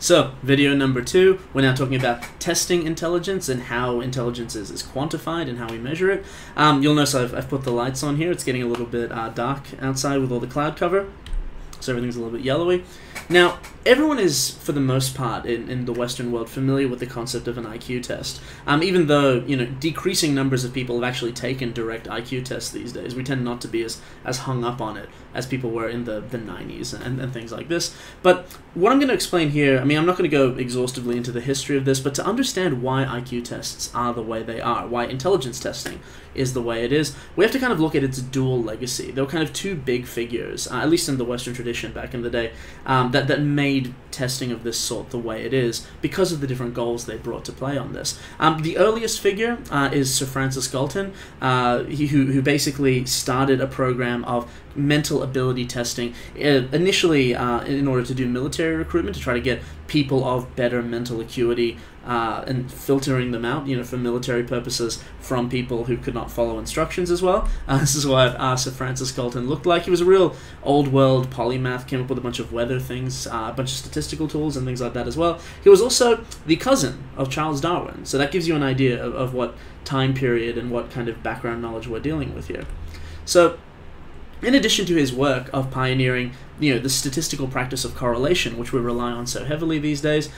So, video number 2, we're now talking about testing intelligence and how intelligence is quantified and how we measure it. You'll notice I've put the lights on here. It's getting a little bit dark outside with all the cloud cover, so everything's a little bit yellowy. Now, everyone is, for the most part, in the Western world, familiar with the concept of an IQ test. Even though, decreasing numbers of people have actually taken direct IQ tests these days. We tend not to be as hung up on it as people were in the 90s and things like this. But what I'm going to explain here, I'm not going to go exhaustively into the history of this, but to understand why IQ tests are the way they are, why intelligence testing is the way it is, we have to kind of look at its dual legacy. There were kind of two big figures, at least in the Western tradition back in the day, that made testing of this sort the way it is because of the different goals they brought to play on this. The earliest figure is Sir Francis Galton, who basically started a program of mental ability testing, initially in order to do military recruitment, to try to get people of better mental acuity and filtering them out, for military purposes from people who could not follow instructions as well. This is what Sir Francis Galton looked like. He was a real old-world polymath, came up with a bunch of weather things, a bunch of statistical tools and things like that as well. He was also the cousin of Charles Darwin, so that gives you an idea of what time period and what kind of background knowledge we're dealing with here. So, in addition to his work of pioneering, the statistical practice of correlation, which we rely on so heavily these days,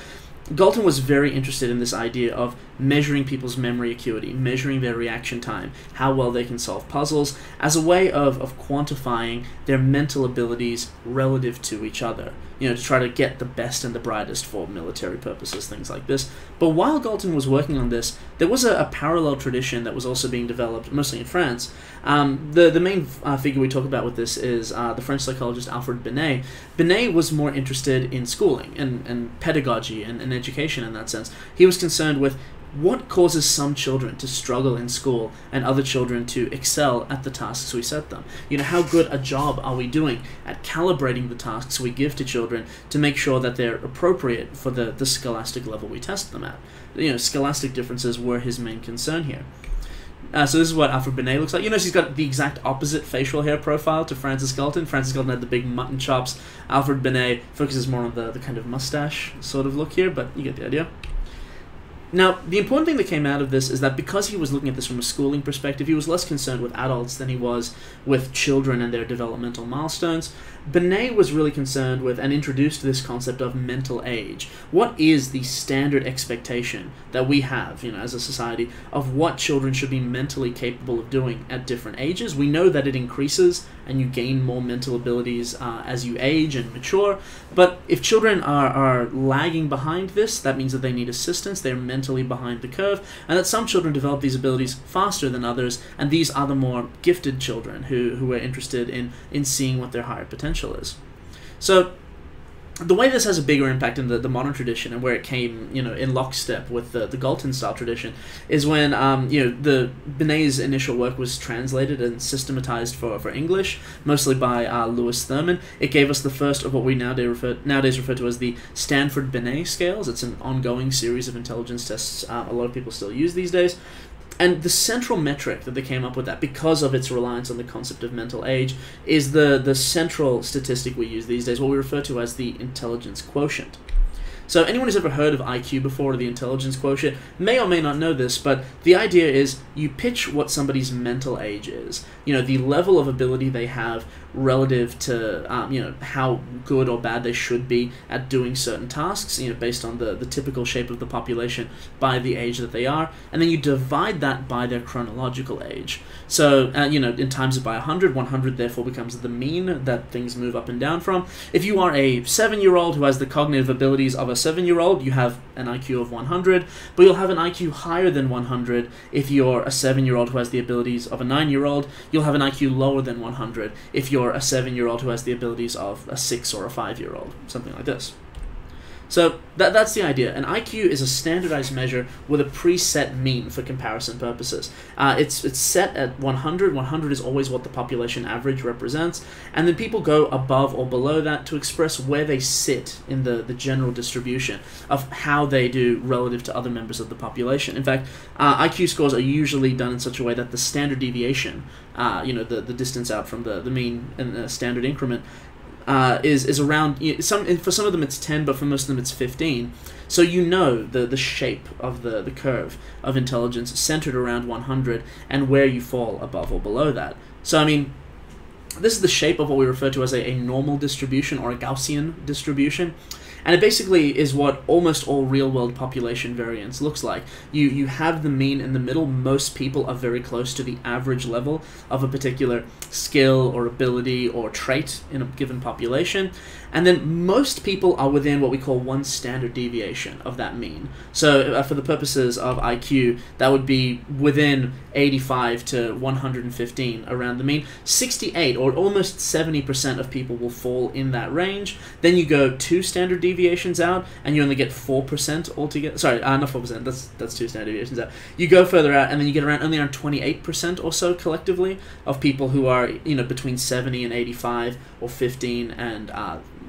Galton was very interested in this idea of measuring people's memory acuity, measuring their reaction time, how well they can solve puzzles, as a way of quantifying their mental abilities relative to each other, to try to get the best and the brightest for military purposes, things like this. But while Galton was working on this, there was a parallel tradition that was also being developed, mostly in France. The main figure we talk about with this is the French psychologist Alfred Binet. Binet was more interested in schooling and pedagogy and education in that sense. He was concerned with what causes some children to struggle in school and other children to excel at the tasks we set them. How good a job are we doing at calibrating the tasks we give to children to make sure that they're appropriate for the scholastic level we test them at. Scholastic differences were his main concern here. So this is what Alfred Binet looks like. He's got the exact opposite facial hair profile to Francis Galton. Francis Galton had the big mutton chops. Alfred Binet focuses more on the kind of mustache sort of look here, but you get the idea. Now, the important thing that came out of this is that because he was looking at this from a schooling perspective, he was less concerned with adults than he was with children and their developmental milestones. Binet was really concerned with and introduced this concept of mental age. What is the standard expectation that we have, as a society, of what children should be mentally capable of doing at different ages? We know that it increases and you gain more mental abilities as you age and mature, but if children are lagging behind this, that means that they need assistance, they're mentally behind the curve, and that some children develop these abilities faster than others, and these are the more gifted children who are interested in seeing what their higher potential is. So the way this has a bigger impact in the modern tradition and where it came, in lockstep with the Galton style tradition is when, the Binet's initial work was translated and systematized for English, mostly by Lewis Thurman. It gave us the first of what we nowadays refer to as the Stanford-Binet scales. It's an ongoing series of intelligence tests a lot of people still use these days. And the central metric that they came up with that, because of its reliance on the concept of mental age, is the central statistic we use these days, what we refer to as the intelligence quotient. So anyone who's ever heard of IQ before, or the intelligence quotient, may or may not know this, but the idea is you pitch what somebody's mental age is. The level of ability they have relative to, how good or bad they should be at doing certain tasks, based on the typical shape of the population by the age that they are, and then you divide that by their chronological age. So, in times it by 100, 100 therefore becomes the mean that things move up and down from. If you are a 7-year-old who has the cognitive abilities of a 7-year-old, you have an IQ of 100, but you'll have an IQ higher than 100 if you're a 7-year-old who has the abilities of a 9-year-old. You'll have an IQ lower than 100 if you're a 7-year-old who has the abilities of a 6 or a 5-year-old, something like this. So that's the idea. An IQ is a standardized measure with a preset mean for comparison purposes. It's set at 100. 100 is always what the population average represents, and then people go above or below that to express where they sit in the general distribution of how they do relative to other members of the population. In fact, IQ scores are usually done in such a way that the standard deviation, the distance out from the mean and the standard increment, is around, for some of them it's 10, but for most of them it's 15. So you know the shape of the curve of intelligence centered around 100 and where you fall above or below that. So I mean, this is the shape of what we refer to as a normal distribution or a Gaussian distribution. And it basically is what almost all real-world population variance looks like. You have the mean in the middle. Most people are very close to the average level of a particular skill or ability or trait in a given population. And then most people are within what we call one standard deviation of that mean. So for the purposes of IQ, that would be within 85 to 115 around the mean. 68 or almost 70% of people will fall in that range. Then you go 2 standard deviations out and you only get 4% altogether. Sorry, not 4%, that's 2 standard deviations out. You go further out and then you get only around 28% or so collectively of people who are, between 70 and 85 or 15 and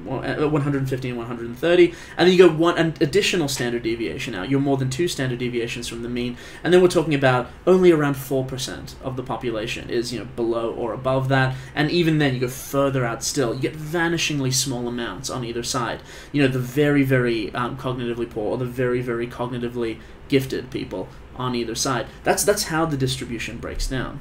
115 and 130, and then you go an additional standard deviation out. You're more than 2 standard deviations from the mean, and then we're talking about only around 4% of the population is below or above that, and even then you go further out still. You get vanishingly small amounts on either side. The very, very cognitively poor or the very, very cognitively gifted people on either side. That's how the distribution breaks down.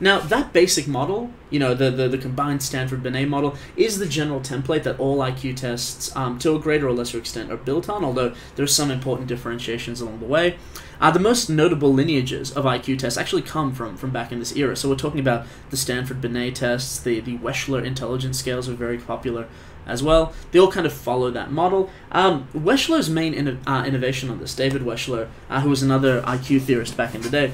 Now, that basic model, the combined Stanford-Binet model, is the general template that all IQ tests, to a greater or lesser extent, are built on, although there are some important differentiations along the way. The most notable lineages of IQ tests actually come from back in this era. So we're talking about the Stanford-Binet tests, the Wechsler intelligence scales are very popular as well. They all kind of follow that model. Wechsler's main innovation on this, David Wechsler, who was another IQ theorist back in the day,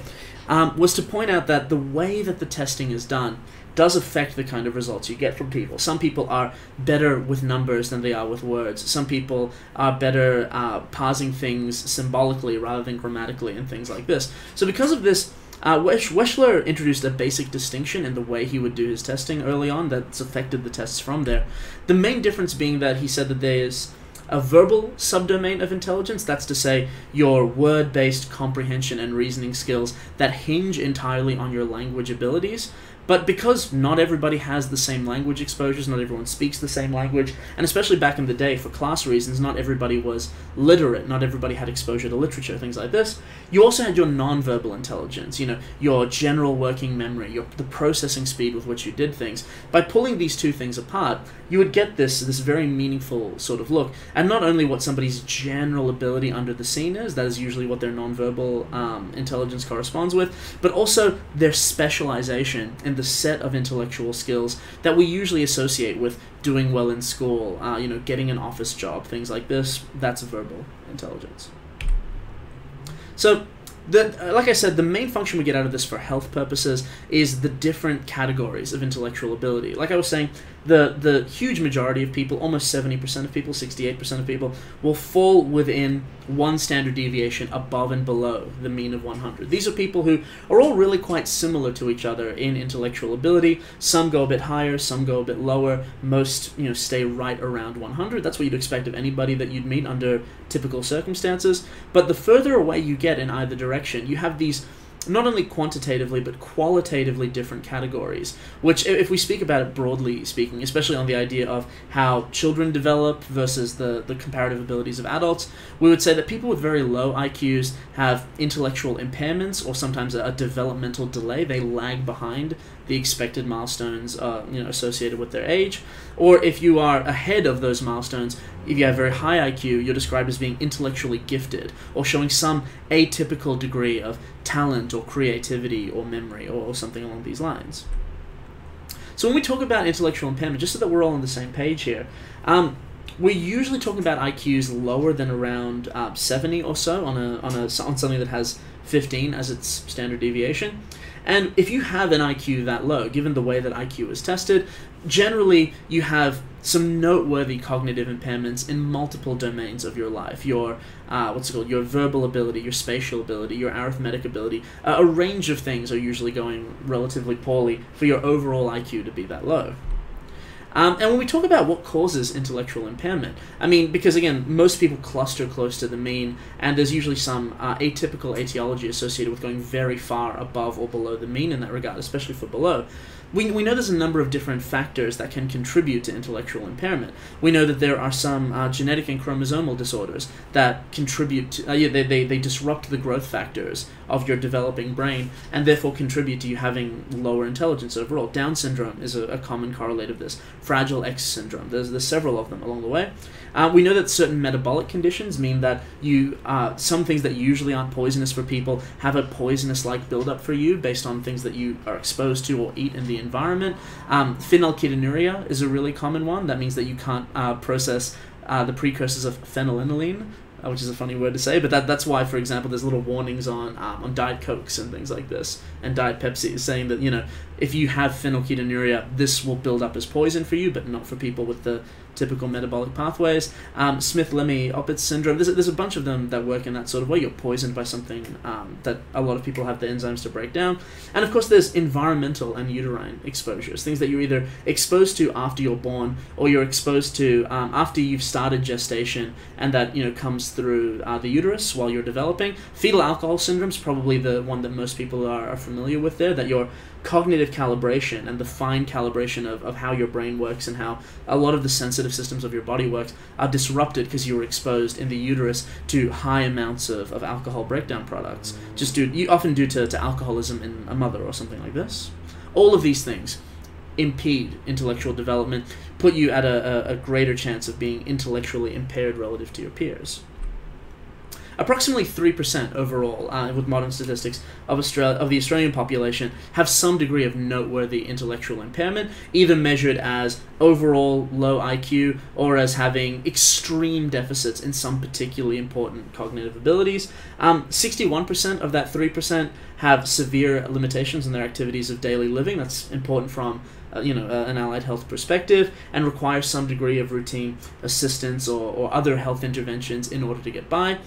was to point out that the way that the testing is done does affect the kind of results you get from people. Some people are better with numbers than they are with words. Some people are better parsing things symbolically rather than grammatically and things like this. So because of this, Wechsler introduced a basic distinction in the way he would do his testing early on that's affected the tests from there. The main difference being that he said that there is a verbal subdomain of intelligence, that's to say your word-based comprehension and reasoning skills that hinge entirely on your language abilities. But because not everybody has the same language exposures, not everyone speaks the same language, and especially back in the day, for class reasons, not everybody was literate, not everybody had exposure to literature, things like this, you also had your non-verbal intelligence, your general working memory, the processing speed with which you did things. By pulling these two things apart, you would get this very meaningful sort of look, and not only what somebody's general ability under the scene is, that is usually what their non-verbal intelligence corresponds with, but also their specialization in the set of intellectual skills that we usually associate with doing well in school, getting an office job, things like this. That's verbal intelligence. So, like I said, the main function we get out of this for health purposes is the different categories of intellectual ability. Like I was saying, the huge majority of people, almost 70% of people, 68% of people, will fall within one standard deviation above and below the mean of 100. These are people who are all really quite similar to each other in intellectual ability. Some go a bit higher, some go a bit lower. Most, stay right around 100. That's what you'd expect of anybody that you'd meet under typical circumstances. But the further away you get in either direction, you have these not only quantitatively but qualitatively different categories, which, if we speak about it broadly speaking, especially on the idea of how children develop versus the comparative abilities of adults, we would say that people with very low IQs have intellectual impairments or sometimes a developmental delay. They lag behind the expected milestones associated with their age. Or if you are ahead of those milestones, if you have very high IQ, you're described as being intellectually gifted or showing some atypical degree of talent or creativity or memory or something along these lines. So when we talk about intellectual impairment, just so that we're all on the same page here, we're usually talking about IQs lower than around 70 or so on something that has 15 as its standard deviation. And if you have an IQ that low, given the way that IQ is tested, generally you have some noteworthy cognitive impairments in multiple domains of your life. Your your verbal ability, your spatial ability, your arithmetic ability. A range of things are usually going relatively poorly for your overall IQ to be that low. And when we talk about what causes intellectual impairment, because again, most people cluster close to the mean, and there's usually some atypical etiology associated with going very far above or below the mean in that regard, especially for below. we know there's a number of different factors that can contribute to intellectual impairment. We know that there are some genetic and chromosomal disorders that contribute to, they disrupt the growth factors of your developing brain and therefore contribute to you having lower intelligence overall. Down syndrome is a common correlate of this. Fragile X syndrome, there's several of them along the way. We know that certain metabolic conditions mean that some things that usually aren't poisonous for people have a poisonous-like buildup for you based on things that you are exposed to or eat in the environment. Phenylketonuria is a really common one. That means that you can't process the precursors of phenylalanine, which is a funny word to say, but that's why, for example, there's little warnings on Diet Cokes and things like this, and Diet Pepsi, saying that, if you have phenylketonuria, this will build up as poison for you, but not for people with the typical metabolic pathways. Smith-Lemmy-Opitz syndrome, there's a bunch of them that work in that sort of way. You're poisoned by something that a lot of people have the enzymes to break down. And of course there's environmental and uterine exposures, things that you're either exposed to after you're born or you're exposed to after you've started gestation, and that comes through the uterus while you're developing. Fetal alcohol syndrome is probably the one that most people are familiar with there, that your cognitive calibration and the fine calibration of how your brain works and how a lot of the sensitive systems of your body works are disrupted because you were exposed in the uterus to high amounts of alcohol breakdown products, often due to alcoholism in a mother or something like this. All of these things impede intellectual development, put you at a greater chance of being intellectually impaired relative to your peers. Approximately 3% overall, with modern statistics, of the Australian population have some degree of noteworthy intellectual impairment, either measured as overall low IQ or as having extreme deficits in some particularly important cognitive abilities. 61% of that 3% have severe limitations in their activities of daily living. That's important from an allied health perspective, and requires some degree of routine assistance or other health interventions in order to get by.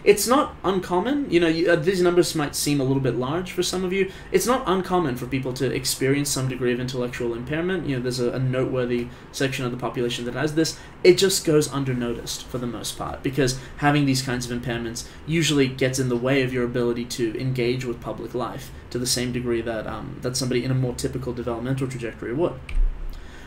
It's not uncommon, these numbers might seem a little bit large for some of you. It's not uncommon for people to experience some degree of intellectual impairment. There's a noteworthy section of the population that has this. It just goes undernoticed for the most part, because having these kinds of impairments usually gets in the way of your ability to engage with public life to the same degree that that somebody in a more typical developmental trajectory would.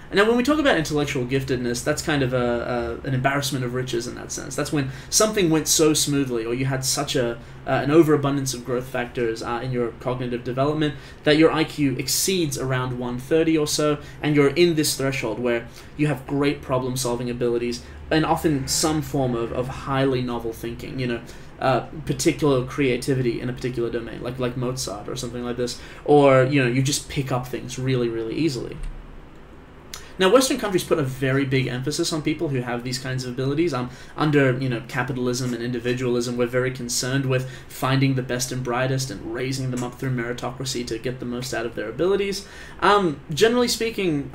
And now when we talk about intellectual giftedness, that's kind of an embarrassment of riches in that sense. That's when something went so smoothly, or you had such an overabundance of growth factors in your cognitive development that your IQ exceeds around 130 or so, and you're in this threshold where you have great problem-solving abilities and often some form of highly novel thinking, particular creativity in a particular domain, like Mozart or something like this, or you just pick up things really, really easily. Now, Western countries put a very big emphasis on people who have these kinds of abilities. Under capitalism and individualism, we're very concerned with finding the best and brightest and raising them up through meritocracy to get the most out of their abilities. Generally speaking,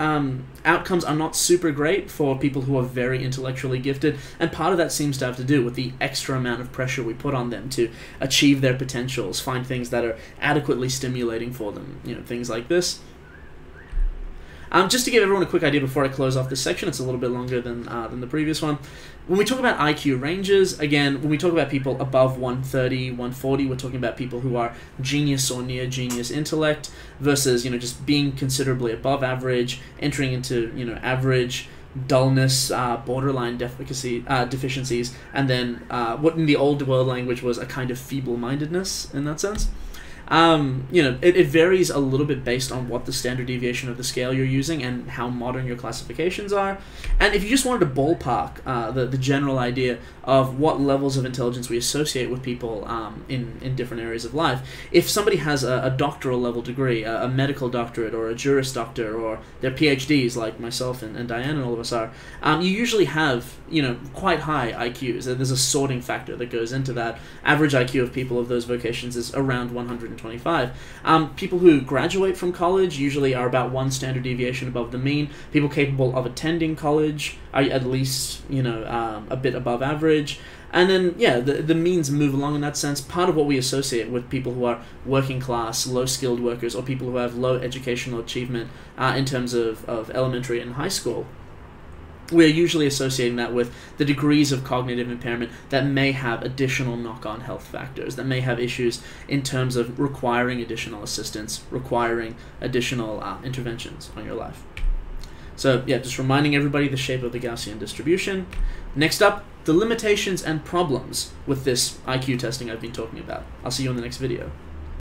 outcomes are not super great for people who are very intellectually gifted, and part of that seems to have to do with the extra amount of pressure we put on them to achieve their potentials, find things that are adequately stimulating for them, things like this. Just to give everyone a quick idea before I close off this section, it's a little bit longer than the previous one. When we talk about IQ ranges, again, when we talk about people above 130, 140, we're talking about people who are genius or near genius intellect versus, just being considerably above average, entering into, average, dullness, borderline deficiencies, and then what in the old world language was a kind of feeble-mindedness in that sense. It varies a little bit based on what the standard deviation of the scale you're using and how modern your classifications are. And if you just wanted to ballpark the general idea of what levels of intelligence we associate with people in different areas of life, if somebody has a doctoral level degree, a medical doctorate or a Juris Doctor, or their PhDs like myself and Diane and all of us are, you usually have quite high IQs. There's a sorting factor that goes into that. Average IQ of people of those vocations is around 125. People who graduate from college usually are about one standard deviation above the mean. People capable of attending college are at least, a bit above average. And then, the means move along in that sense. Part of what we associate with people who are working class, low-skilled workers, or people who have low educational achievement in terms of elementary and high school we're usually associating that with the degrees of cognitive impairment that may have additional knock-on health factors, that may have issues in terms of requiring additional assistance, requiring additional interventions on your life. So yeah, just reminding everybody the shape of the Gaussian distribution. Next up, the limitations and problems with this IQ testing I've been talking about. I'll see you in the next video.